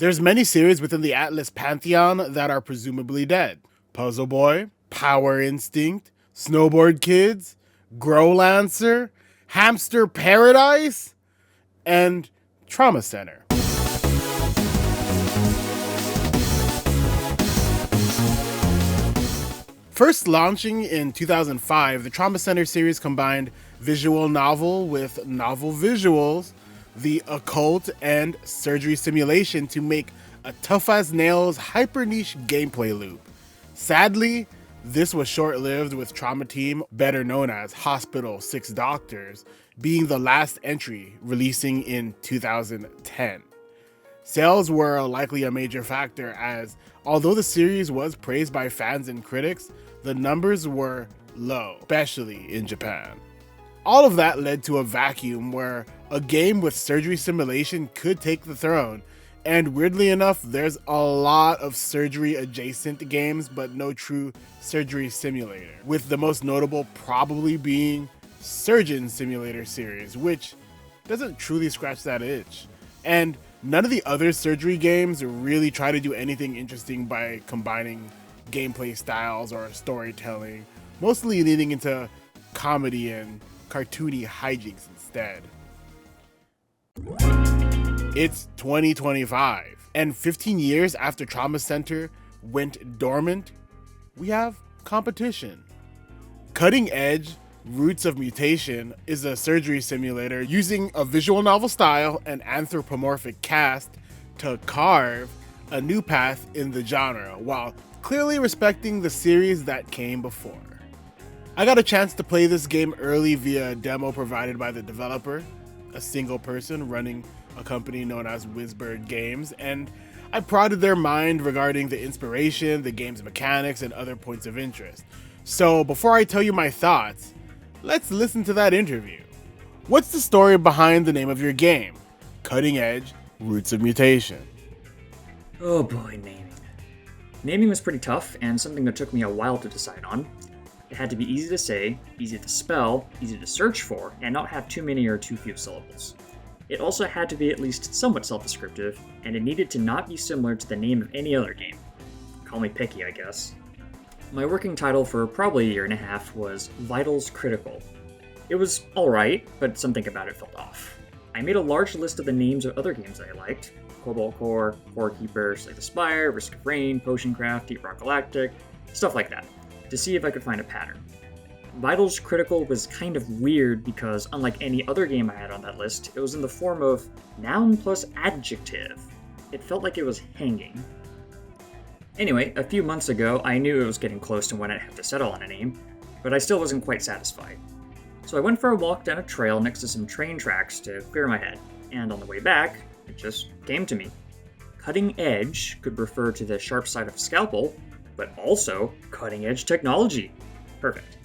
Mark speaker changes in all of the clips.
Speaker 1: There's many series within the Atlas pantheon that are presumably dead. Puzzle Boy, Power Instinct, Snowboard Kids, Grow Lancer, Hamster Paradise, and Trauma Center. First launching in 2005, the Trauma Center series combined visual novel with novel visuals, the occult, and surgery simulation to make a tough-as-nails, hyper-niche gameplay loop. Sadly, this was short-lived, with Trauma Team, better known as Hospital 6 Doctors, being the last entry, releasing in 2010. Sales were likely a major factor, as although the series was praised by fans and critics, the numbers were low, especially in Japan. All of that led to a vacuum where a game with surgery simulation could take the throne, and weirdly enough, there's a lot of surgery adjacent games but no true surgery simulator, with the most notable probably being Surgeon Simulator series, which doesn't truly scratch that itch. And none of the other surgery games really try to do anything interesting by combining gameplay styles or storytelling, mostly leaning into comedy and cartoony hijinks instead. It's 2025, and 15 years after Trauma Center went dormant, we have competition. Cutting Edge Roots of Mutation is a surgery simulator using a visual novel style and anthropomorphic cast to carve a new path in the genre, while clearly respecting the series that came before. I got a chance to play this game early via a demo provided by the developer, a single person running a company known as Whizbird Games, and I prodded their mind regarding the inspiration, the game's mechanics, and other points of interest. So before I tell you my thoughts, let's listen to that interview. What's the story behind the name of your game? Cutting Edge Roots of Mutation.
Speaker 2: Oh boy, naming. Naming was pretty tough, and something that took me a while to decide on. It had to be easy to say, easy to spell, easy to search for, and not have too many or too few syllables. It also had to be at least somewhat self-descriptive, and it needed to not be similar to the name of any other game. Call me picky, I guess. My working title for probably a year and a half was Vitals Critical. It was alright, but something about it felt off. I made a large list of the names of other games that I liked: Cobalt Core, Core Keeper, Slay the Spire, Risk of Rain, Potion Craft, Deep Rock Galactic, stuff like that, to see if I could find a pattern. Vitals Critical was kind of weird because, unlike any other game I had on that list, it was in the form of noun plus adjective. It felt like it was hanging. Anyway, a few months ago, I knew it was getting close to when I'd have to settle on a name, but I still wasn't quite satisfied. So I went for a walk down a trail next to some train tracks to clear my head, and on the way back, it just came to me. Cutting edge could refer to the sharp side of a scalpel, but also cutting edge technology. Perfect.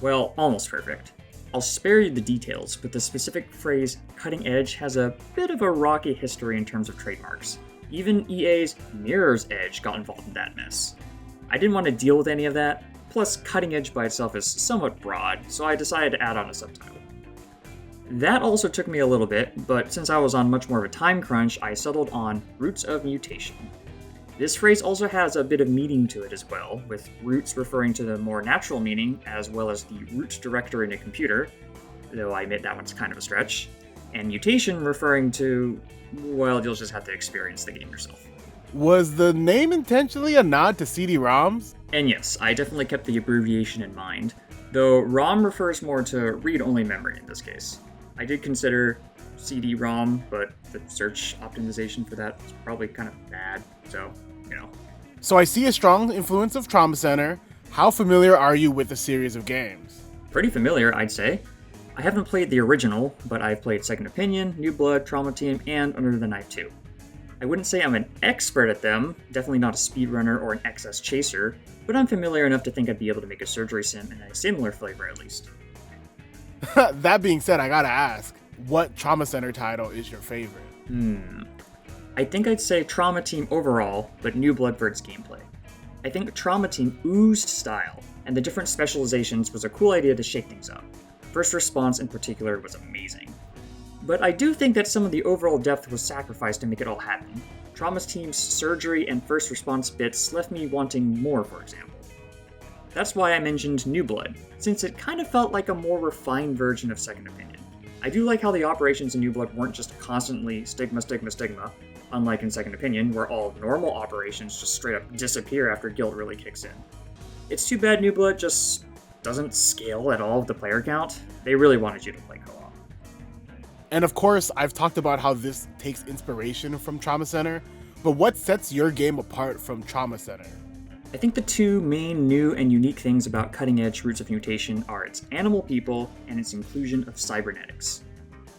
Speaker 2: Well, almost perfect. I'll spare you the details, but the specific phrase cutting edge has a bit of a rocky history in terms of trademarks. Even EA's Mirror's Edge got involved in that mess. I didn't want to deal with any of that, plus cutting edge by itself is somewhat broad, so I decided to add on a subtitle. That also took me a little bit, but since I was on much more of a time crunch, I settled on Roots of Mutation. This phrase also has a bit of meaning to it as well, with roots referring to the more natural meaning, as well as the root directory in a computer, though I admit that one's kind of a stretch, and mutation referring to, well, you'll just have to experience the game yourself.
Speaker 1: Was the name intentionally a nod to CD-ROMs?
Speaker 2: And yes, I definitely kept the abbreviation in mind, though ROM refers more to read-only memory in this case. I did consider CD-ROM, but the search optimization for that is probably kind of bad, so, you know.
Speaker 1: So I see a strong influence of Trauma Center. How familiar are you with the series of games?
Speaker 2: Pretty familiar, I'd say. I haven't played the original, but I've played Second Opinion, New Blood, Trauma Team, and Under the Knife 2. I wouldn't say I'm an expert at them, definitely not a speedrunner or an XS chaser, but I'm familiar enough to think I'd be able to make a surgery sim in a similar flavor at least.
Speaker 1: That being said, I gotta ask, what Trauma Center title is your favorite?
Speaker 2: I think I'd say Trauma Team overall, but New Blood for its gameplay. I think Trauma Team oozed style, and the different specializations was a cool idea to shake things up. First response in particular was amazing. But I do think that some of the overall depth was sacrificed to make it all happen. Trauma's team's surgery and first response bits left me wanting more, for example. That's why I mentioned New Blood, since it kind of felt like a more refined version of Second Opinion. I do like how the operations in New Blood weren't just constantly stigma, stigma, stigma, unlike in Second Opinion, where all normal operations just straight up disappear after guilt really kicks in. It's too bad New Blood just doesn't scale at all with the player count. They really wanted you to play co-op.
Speaker 1: And of course, I've talked about how this takes inspiration from Trauma Center, but what sets your game apart from Trauma Center?
Speaker 2: I think the two main new and unique things about cutting-edge Roots of Mutation are its animal people and its inclusion of cybernetics.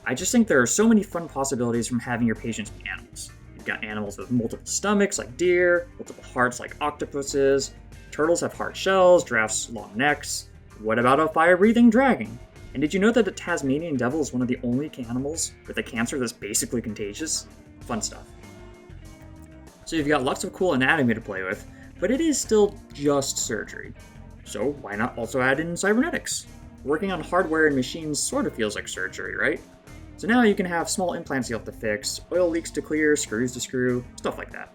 Speaker 2: I just think there are so many fun possibilities from having your patients be animals. You've got animals with multiple stomachs like deer, multiple hearts like octopuses, turtles have hard shells, giraffes long necks. What about a fire-breathing dragon? And did you know that the Tasmanian devil is one of the only animals with a cancer that's basically contagious? Fun stuff. So you've got lots of cool anatomy to play with, but it is still just surgery. So why not also add in cybernetics? Working on hardware and machines sort of feels like surgery, right? So now you can have small implants you have to fix, oil leaks to clear, screws to screw, stuff like that.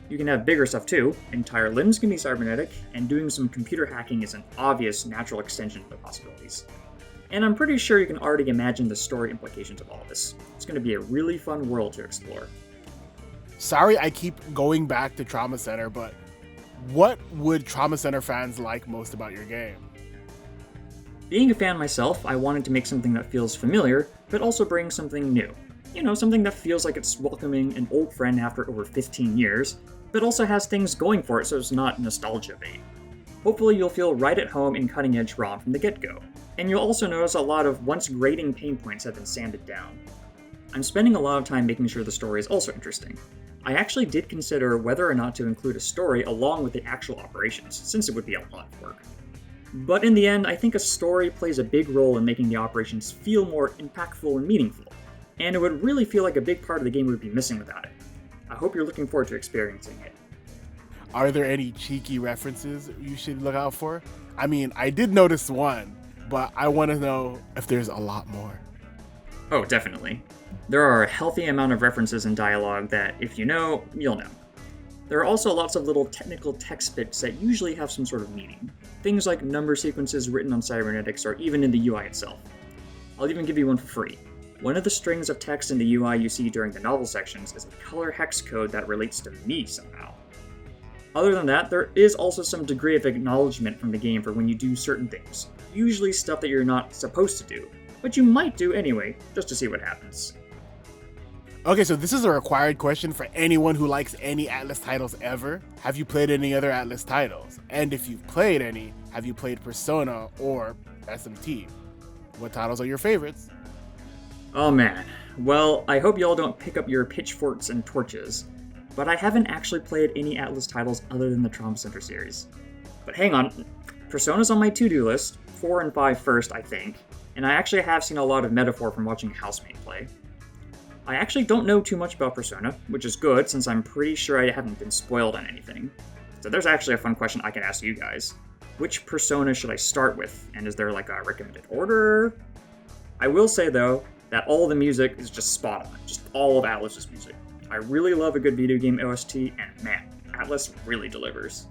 Speaker 2: You can have bigger stuff too, entire limbs can be cybernetic, and doing some computer hacking is an obvious natural extension of the possibilities. And I'm pretty sure you can already imagine the story implications of all this. It's going to be a really fun world to explore.
Speaker 1: Sorry I keep going back to Trauma Center, but what would Trauma Center fans like most about your game?
Speaker 2: Being a fan myself, I wanted to make something that feels familiar, but also bring something new. You know, something that feels like it's welcoming an old friend after over 15 years, but also has things going for it so it's not nostalgia bait. Hopefully you'll feel right at home in cutting-edge ROM from the get-go, and you'll also notice a lot of once grating pain points have been sanded down. I'm spending a lot of time making sure the story is also interesting. I actually did consider whether or not to include a story along with the actual operations, since it would be a lot of work. But in the end, I think a story plays a big role in making the operations feel more impactful and meaningful, and it would really feel like a big part of the game would be missing without it. I hope you're looking forward to experiencing it.
Speaker 1: Are there any cheeky references you should look out for? I mean, I did notice one, but I want to know if there's a lot more.
Speaker 2: Oh, definitely. There are a healthy amount of references in dialogue that, if you know, you'll know. There are also lots of little technical text bits that usually have some sort of meaning. Things like number sequences written on cybernetics or even in the UI itself. I'll even give you one for free. One of the strings of text in the UI you see during the novel sections is a color hex code that relates to me somehow. Other than that, there is also some degree of acknowledgement from the game for when you do certain things. Usually stuff that you're not supposed to do, but you might do anyway, just to see what happens.
Speaker 1: Okay, so this is a required question for anyone who likes any Atlas titles ever. Have you played any other Atlas titles? And if you've played any, have you played Persona or SMT? What titles are your favorites?
Speaker 2: Oh man. Well, I hope y'all don't pick up your pitchforks and torches, but I haven't actually played any Atlas titles other than the Trauma Center series. But hang on, Persona's on my to-do list, 4 and 5 first, I think, and I actually have seen a lot of metaphor from watching Housemate play. I actually don't know too much about Persona, which is good since I'm pretty sure I haven't been spoiled on anything. So there's actually a fun question I can ask you guys. Which Persona should I start with, and is there like a recommended order? I will say though, that all the music is just spot on, just all of Atlas's music. I really love a good video game OST, and man, Atlas really delivers.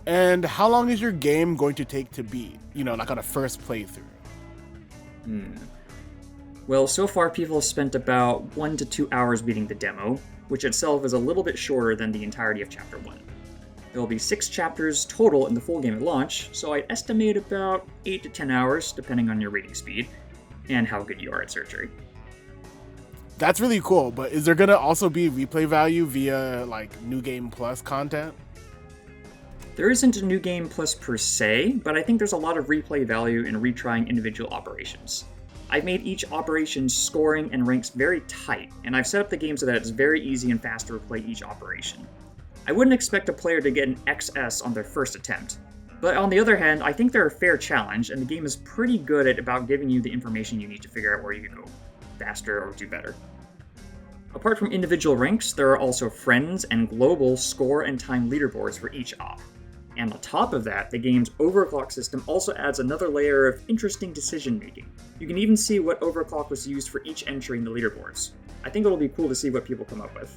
Speaker 1: And how long is your game going to take to beat? You know, like on a first playthrough?
Speaker 2: Well, so far people have spent about 1 to 2 hours beating the demo, which itself is a little bit shorter than the entirety of Chapter 1. There will be 6 chapters total in the full game at launch, so I estimate about 8 to 10 hours, depending on your reading speed, and how good you are at surgery.
Speaker 1: That's really cool, but is there gonna also be replay value via like New Game Plus content?
Speaker 2: There isn't a New Game Plus per se, but I think there's a lot of replay value in retrying individual operations. I've made each operation's scoring and ranks very tight, and I've set up the game so that it's very easy and fast to replay each operation. I wouldn't expect a player to get an XS on their first attempt, but on the other hand, I think they're a fair challenge, and the game is pretty good at about giving you the information you need to figure out where you can go faster or do better. Apart from individual ranks, there are also friends and global score and time leaderboards for each op. And on top of that, the game's overclock system also adds another layer of interesting decision making. You can even see what overclock was used for each entry in the leaderboards. I think it'll be cool to see what people come up with.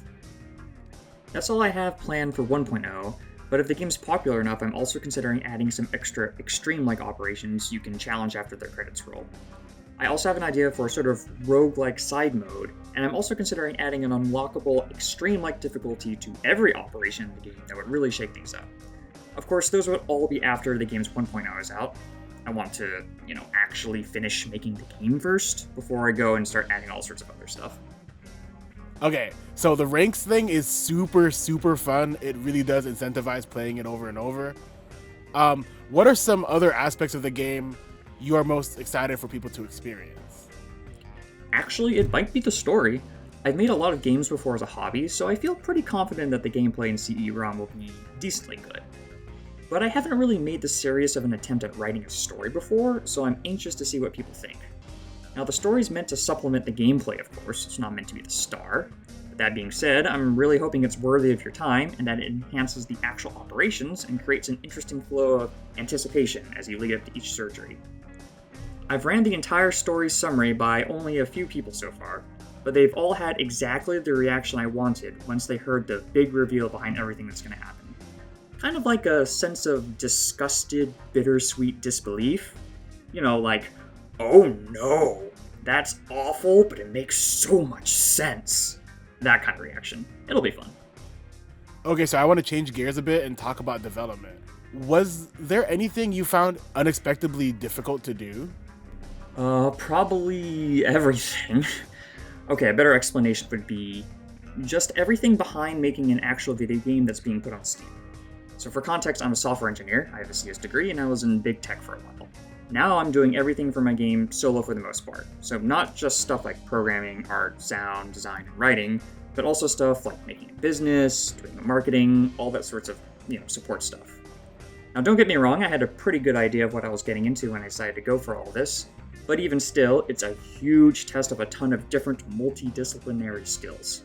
Speaker 2: That's all I have planned for 1.0, but if the game's popular enough, I'm also considering adding some extra extreme-like operations you can challenge after their credits roll. I also have an idea for a sort of roguelike side mode, and I'm also considering adding an unlockable extreme-like difficulty to every operation in the game that would really shake things up. Of course, those would all be after the game's 1.0 is out. I want to, actually finish making the game first before I go and start adding all sorts of other stuff.
Speaker 1: Okay, so the ranks thing is super, super fun. It really does incentivize playing it over and over. What are some other aspects of the game you are most excited for people to experience?
Speaker 2: Actually, it might be the story. I've made a lot of games before as a hobby, so I feel pretty confident that the gameplay in CE-ROM will be decently good. But I haven't really made this serious of an attempt at writing a story before, so I'm anxious to see what people think. Now, the story's meant to supplement the gameplay, of course, it's not meant to be the star. But that being said, I'm really hoping it's worthy of your time and that it enhances the actual operations and creates an interesting flow of anticipation as you lead up to each surgery. I've ran the entire story summary by only a few people so far, but they've all had exactly the reaction I wanted once they heard the big reveal behind everything that's going to happen. Kind of like a sense of disgusted, bittersweet disbelief. Like, oh no, that's awful, but it makes so much sense. That kind of reaction. It'll be fun.
Speaker 1: Okay, so I want to change gears a bit and talk about development. Was there anything you found unexpectedly difficult to do?
Speaker 2: Probably everything. Okay, a better explanation would be just everything behind making an actual video game that's being put on Steam. So for context, I'm a software engineer, I have a CS degree, and I was in big tech for a while. Now I'm doing everything for my game solo for the most part. So not just stuff like programming, art, sound, design, and writing, but also stuff like making a business, doing the marketing, all that sorts of, support stuff. Now don't get me wrong, I had a pretty good idea of what I was getting into when I decided to go for all this, but even still, it's a huge test of a ton of different multidisciplinary skills.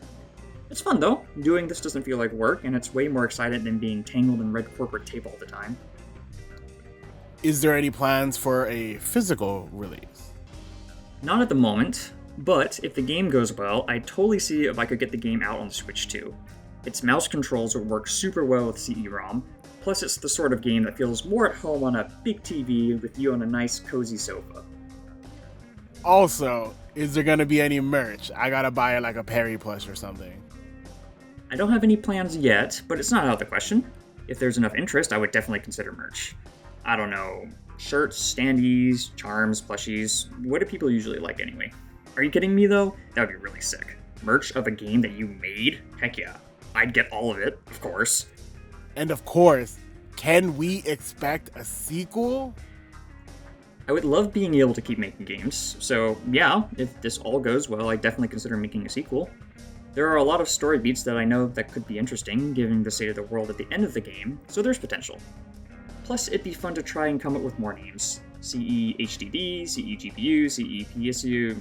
Speaker 2: It's fun though, doing this doesn't feel like work, and it's way more exciting than being tangled in red corporate tape all the time.
Speaker 1: Is there any plans for a physical release?
Speaker 2: Not at the moment, but if the game goes well, I'd totally see if I could get the game out on the Switch too. Its mouse controls would work super well with CE-ROM, plus it's the sort of game that feels more at home on a big TV with you on a nice cozy sofa.
Speaker 1: Also, is there gonna be any merch? I gotta buy like a Perry plush or something.
Speaker 2: I don't have any plans yet, but it's not out of the question. If there's enough interest, I would definitely consider merch. I don't know, shirts, standees, charms, plushies. What do people usually like anyway? Are you kidding me though? That would be really sick. Merch of a game that you made? Heck yeah. I'd get all of it, of course.
Speaker 1: And of course, can we expect a sequel?
Speaker 2: I would love being able to keep making games, so yeah, if this all goes well, I'd definitely consider making a sequel. There are a lot of story beats that I know that could be interesting, given the state of the world at the end of the game, so there's potential. Plus, it'd be fun to try and come up with more names. CE HDD, CE GPU, CE PSU,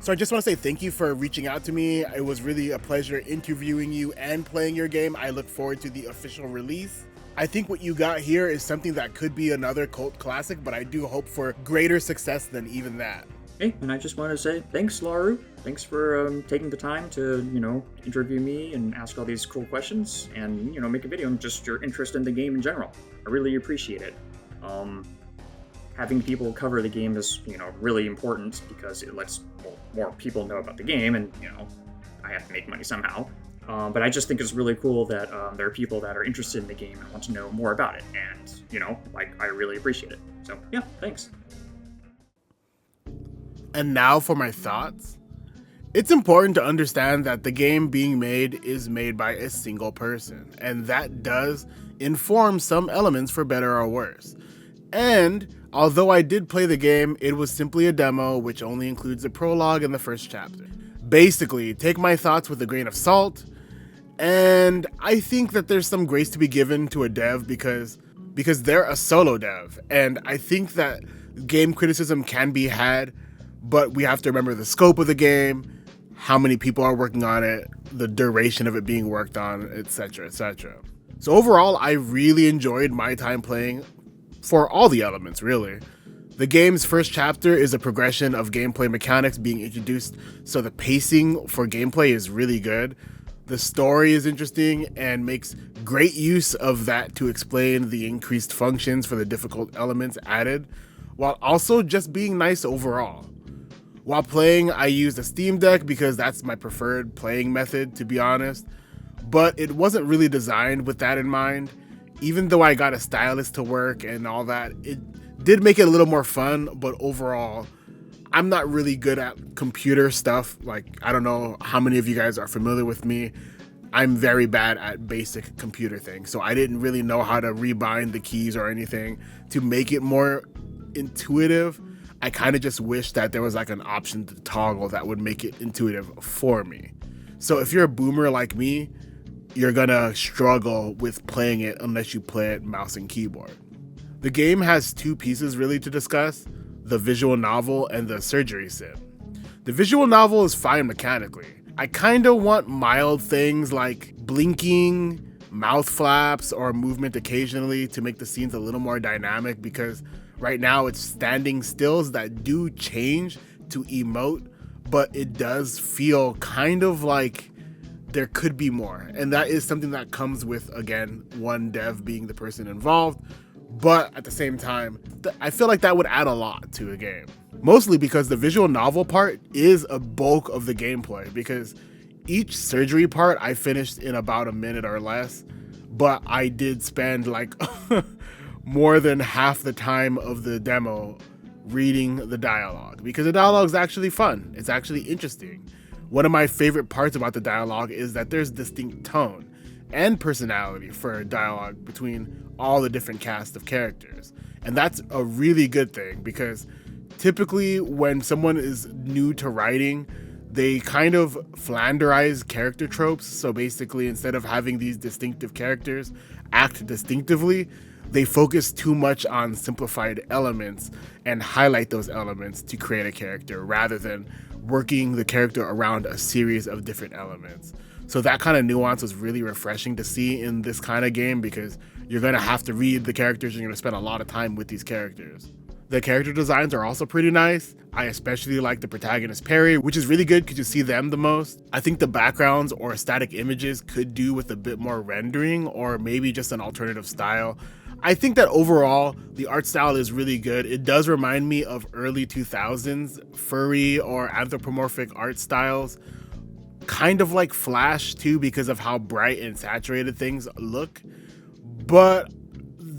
Speaker 1: So I just want to say thank you for reaching out to me. It was really a pleasure interviewing you and playing your game. I look forward to the official release. I think what you got here is something that could be another cult classic, but I do hope for greater success than even that.
Speaker 2: Hey, and I just want to say thanks, Laru. Thanks for taking the time to, interview me and ask all these cool questions and, make a video and just your interest in the game in general. I really appreciate it. Having people cover the game is, really important because it lets more people know about the game and, I have to make money somehow. But I just think it's really cool that there are people that are interested in the game and want to know more about it. And, I really appreciate it. So, yeah, thanks.
Speaker 1: And now for my thoughts. It's important to understand that the game being made is made by a single person, and that does inform some elements for better or worse. And although I did play the game, it was simply a demo which only includes the prologue and the first chapter. Basically, take my thoughts with a grain of salt, and I think that there's some grace to be given to a dev because they're a solo dev, and I think that game criticism can be had, but we have to remember the scope of the game, how many people are working on it, the duration of it being worked on, etc., etc. So overall, I really enjoyed my time playing for all the elements, really. The game's first chapter is a progression of gameplay mechanics being introduced, so the pacing for gameplay is really good. The story is interesting and makes great use of that to explain the increased functions for the difficult elements added, while also just being nice overall. While playing, I used a Steam Deck because that's my preferred playing method, to be honest, but it wasn't really designed with that in mind. Even though I got a stylus to work and all that, it did make it a little more fun, but overall, I'm not really good at computer stuff. Like, I don't know how many of you guys are familiar with me. I'm very bad at basic computer things, so I didn't really know how to rebind the keys or anything to make it more intuitive. I kind of just wish that there was like an option to toggle that would make it intuitive for me. So if you're a boomer like me, you're gonna struggle with playing it unless you play it mouse and keyboard. The game has two pieces really to discuss: the visual novel and the surgery sim. The visual novel is fine mechanically. I kinda want mild things like blinking, mouth flaps, or movement occasionally to make the scenes a little more dynamic, because right now it's standing stills that do change to emote, but it does feel kind of like there could be more. And that is something that comes with, again, one dev being the person involved. But at the same time, I feel like that would add a lot to a game. Mostly because the visual novel part is a bulk of the gameplay, because each surgery part I finished in about a minute or less, but I did spend like more than half the time of the demo reading the dialogue, because the dialogue is actually fun. It's actually interesting. One of my favorite parts about the dialogue is that there's distinct tone and personality for dialogue between all the different cast of characters. And that's a really good thing, because typically when someone is new to writing, they kind of flanderize character tropes. So basically, instead of having these distinctive characters act distinctively, they focus too much on simplified elements and highlight those elements to create a character, rather than working the character around a series of different elements. So that kind of nuance was really refreshing to see in this kind of game, because you're going to have to read the characters, you're going to spend a lot of time with these characters. The character designs are also pretty nice. I especially like the protagonist Perry, which is really good because you see them the most. I think the backgrounds or static images could do with a bit more rendering, or maybe just an alternative style. I think that overall, the art style is really good. It does remind me of early 2000s furry or anthropomorphic art styles. Kind of like Flash too, because of how bright and saturated things look. But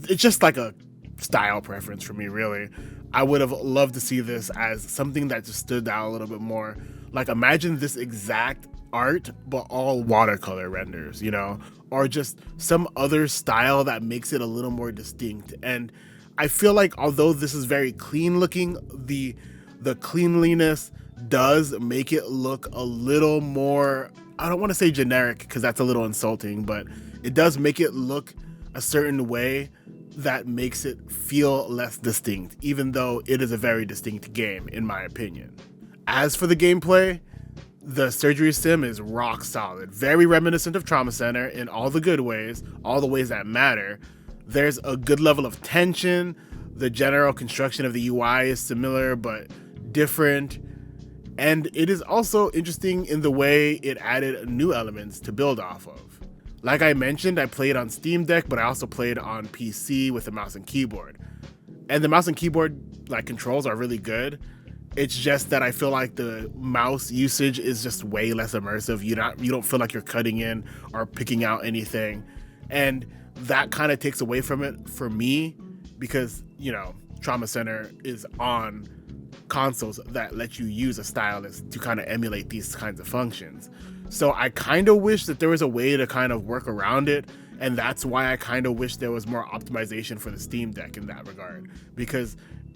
Speaker 1: it's just like a style preference for me, really. I would have loved to see this as something that just stood out a little bit more. Like, imagine this exact art, but all watercolor renders, you know? Or just some other style that makes it a little more distinct. And I feel like although this is very clean looking, the cleanliness does make it look a little more, I don't want to say generic because that's a little insulting, but it does make it look a certain way that makes it feel less distinct, even though it is a very distinct game, in my opinion. As for the gameplay, the surgery sim is rock solid, very reminiscent of Trauma Center in all the good ways, all the ways that matter. There's a good level of tension. The general construction of the UI is similar but different. And it is also interesting in the way it added new elements to build off of. Like I mentioned, I played on Steam Deck, but I also played on PC with a mouse and keyboard. And the mouse and keyboard controls are really good. It's just that I feel like the mouse usage is just way less immersive. You don't feel like you're cutting in or picking out anything. And that kind of takes away from it for me, because, you know, Trauma Center is on consoles that let you use a stylus to kind of emulate these kinds of functions. So I kind of wish that there was a way to kind of work around it, and that's why I kind of wish there was more optimization for the Steam Deck in that regard. Because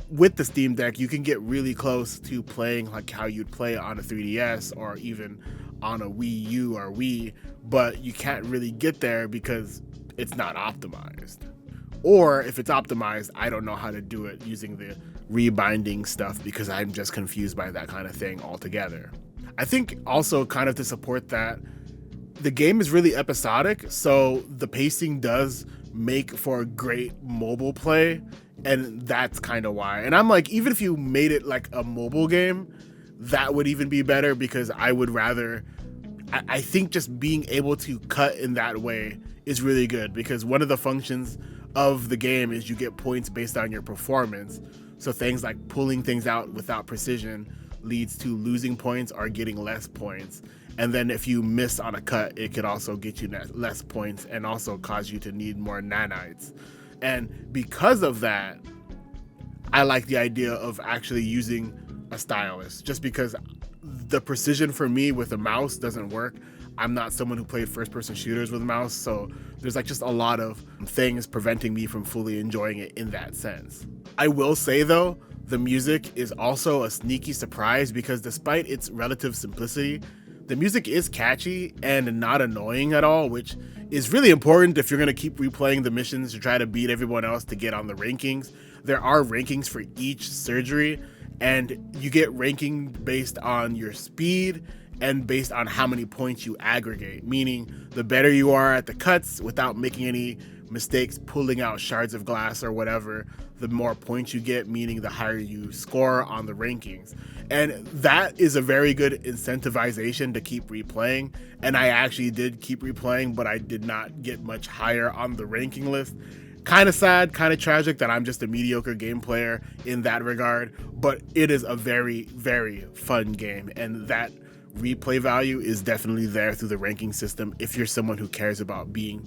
Speaker 1: with the Steam Deck, you can get really close to playing like how you'd play on a 3DS or even on a Wii U or Wii, but you can't really get there because it's not optimized. Or if it's optimized, I don't know how to do it using the rebinding stuff, because I'm just confused by that kind of thing altogether. I think also kind of to support that, The game is really episodic, so the pacing does make for a great mobile play, and that's kind of why. And I'm like, even if you made it like a mobile game, that would even be better, because I would rather, I think just being able to cut in that way is really good, because one of the functions of the game is you get points based on your performance. So things like pulling things out without precision leads to losing points or getting less points. And then if you miss on a cut, it could also get you less points and also cause you to need more nanites. And because of that, I like the idea of actually using a stylus, just because the precision for me with a mouse doesn't work. I'm not someone who played first-person shooters with a mouse, so there's like just a lot of things preventing me from fully enjoying it in that sense. I will say though, the music is also a sneaky surprise, because despite its relative simplicity, the music is catchy and not annoying at all, which is really important if you're going to keep replaying the missions to try to beat everyone else to get on the rankings. There are rankings for each surgery, and you get ranking based on your speed and based on how many points you aggregate, meaning the better you are at the cuts without making any mistakes pulling out shards of glass or whatever, the more points you get, meaning the higher you score on the rankings. And that is a very good incentivization to keep replaying. And I actually did keep replaying, but I did not get much higher on the ranking list. Kind of sad, kind of tragic that I'm just a mediocre game player in that regard, but it is a very, very fun game, and that replay value is definitely there through the ranking system if you're someone who cares about being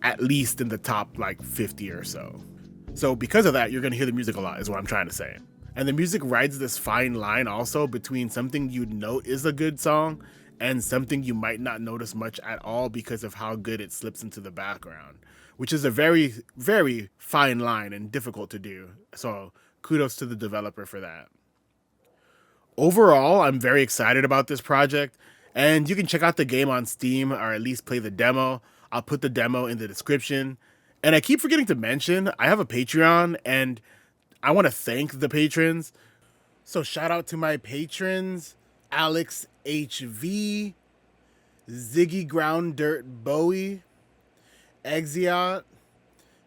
Speaker 1: at least in the top like 50 or so. So because of that, you're going to hear the music a lot is what I'm trying to say. And the music rides this fine line also between something you'd note is a good song and something you might not notice much at all because of how good it slips into the background, which is a very, very fine line and difficult to do. So kudos to the developer for that. Overall, I'm very excited about this project, and you can check out the game on Steam or at least play the demo. I'll put the demo in the description. And I keep forgetting to mention, I have a Patreon, and I want to thank the patrons. So shout out to my patrons, Alex HV, Ziggy Ground Dirt Bowie, Exiot,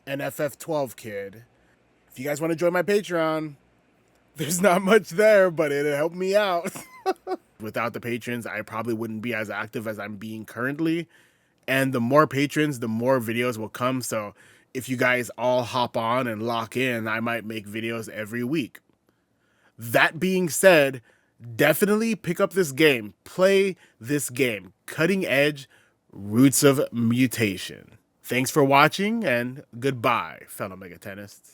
Speaker 1: and FF12 Kid. If you guys want to join my Patreon, there's not much there, but it'll help me out. Without the patrons, I probably wouldn't be as active as I'm being currently. And the more patrons, the more videos will come. So if you guys all hop on and lock in, I might make videos every week. That being said, definitely pick up this game. Play this game. Cutting Edge, Roots of Mutation. Thanks for watching, and goodbye, fellow Megatenists.